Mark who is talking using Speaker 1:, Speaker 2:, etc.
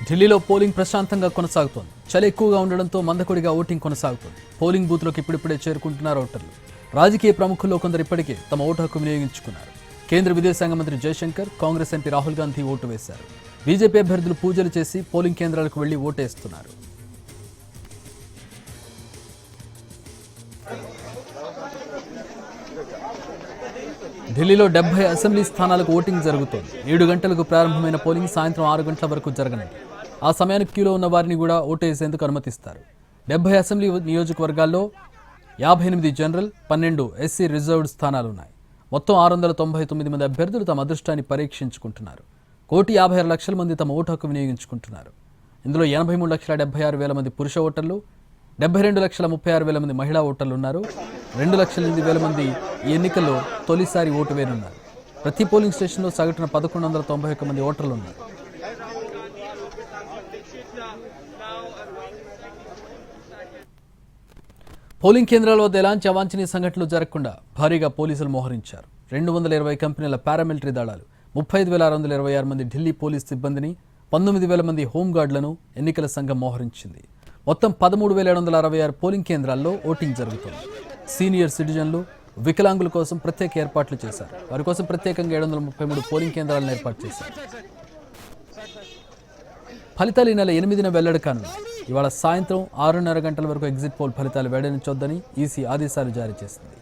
Speaker 1: ఢిల్లీలో పోలింగ్ ప్రశాంతంగా కొనసాగుతోంది. చలి ఎక్కువగా ఉండడంతో మందకొడిగా ఓటింగ్ కొనసాగుతోంది. పోలింగ్ బూత్లోకి ఇప్పుడిప్పుడే చేరుకుంటున్నారు ఓటర్లు. రాజకీయ ప్రముఖుల్లో కొందరు ఇప్పటికే తమ ఓటు హక్కు వినియోగించుకున్నారు. కేంద్ర విదేశాంగ మంత్రి జయశంకర్, కాంగ్రెస్ ఎంపీ రాహుల్ గాంధీ ఓటు వేశారు. బీజేపీ అభ్యర్థులు పూజలు చేసి పోలింగ్ కేంద్రాలకు వెళ్లి ఓటేస్తున్నారు. ఢిల్లీలో 70 అసెంబ్లీ స్థానాలకు ఓటింగ్ జరుగుతోంది. 7 గంటలకు ప్రారంభమైన పోలింగ్ సాయంత్రం 6 గంటల వరకు జరగనుంది. ఆ సమయానికి క్యూలో ఉన్న వారిని కూడా ఓటు వేసేందుకు అనుమతిస్తారు. 70 అసెంబ్లీ నియోజకవర్గాల్లో 58 జనరల్, 12 ఎస్సీ రిజర్వ్డ్ స్థానాలున్నాయి. మొత్తం 699 మంది అభ్యర్థులు తమ అదృష్టాన్ని పరీక్షించుకుంటున్నారు. 1,56,00,000 మంది తమ ఓటు హక్కు వినియోగించుకుంటున్నారు. ఇందులో 83,76,000 మంది పురుష ఓటర్లు, 72,36,000 మంది మహిళా ఓటర్లు ఉన్నారు. 2,08,000 మంది ఈ ఎన్నికల్లో తొలిసారి ఓటు వేయనున్నారు. ప్రతి పోలింగ్ స్టేషన్లో సగటున 1,191 మంది ఓటర్లు ఉన్నారు. పోలింగ్ కేంద్రాల వద్ద ఎలాంటి అవాంఛనీయ సంఘటనలు జరగకుండా భారీగా పోలీసులు మోహరించారు. 220 కంపెనీల పారామిలిటరీ దళాలు, 35,626 మంది ఢిల్లీ పోలీస్ సిబ్బందిని, 19,000 మంది హోంగార్డులను ఎన్నికల సంఘం మోహరించింది. మొత్తం 13,766 పోలింగ్ కేంద్రాల్లో ఓటింగ్ జరుగుతుంది. సీనియర్ సిటిజన్లు, వికలాంగుల కోసం ప్రత్యేక ఏర్పాట్లు చేశారు. వారి కోసం ప్రత్యేకంగా 733 పోలింగ్ కేంద్రాలను ఏర్పాటు చేశారు. ఫలితాలు ఈ నెల 8న వెల్లడి కానున్నాయి. ఇవాళ సాయంత్రం 6:30 గంటల వరకు ఎగ్జిట్ పోల్ ఫలితాలు వెల్లడించొద్దని ఈసీ ఆదేశాలు జారీ చేసింది.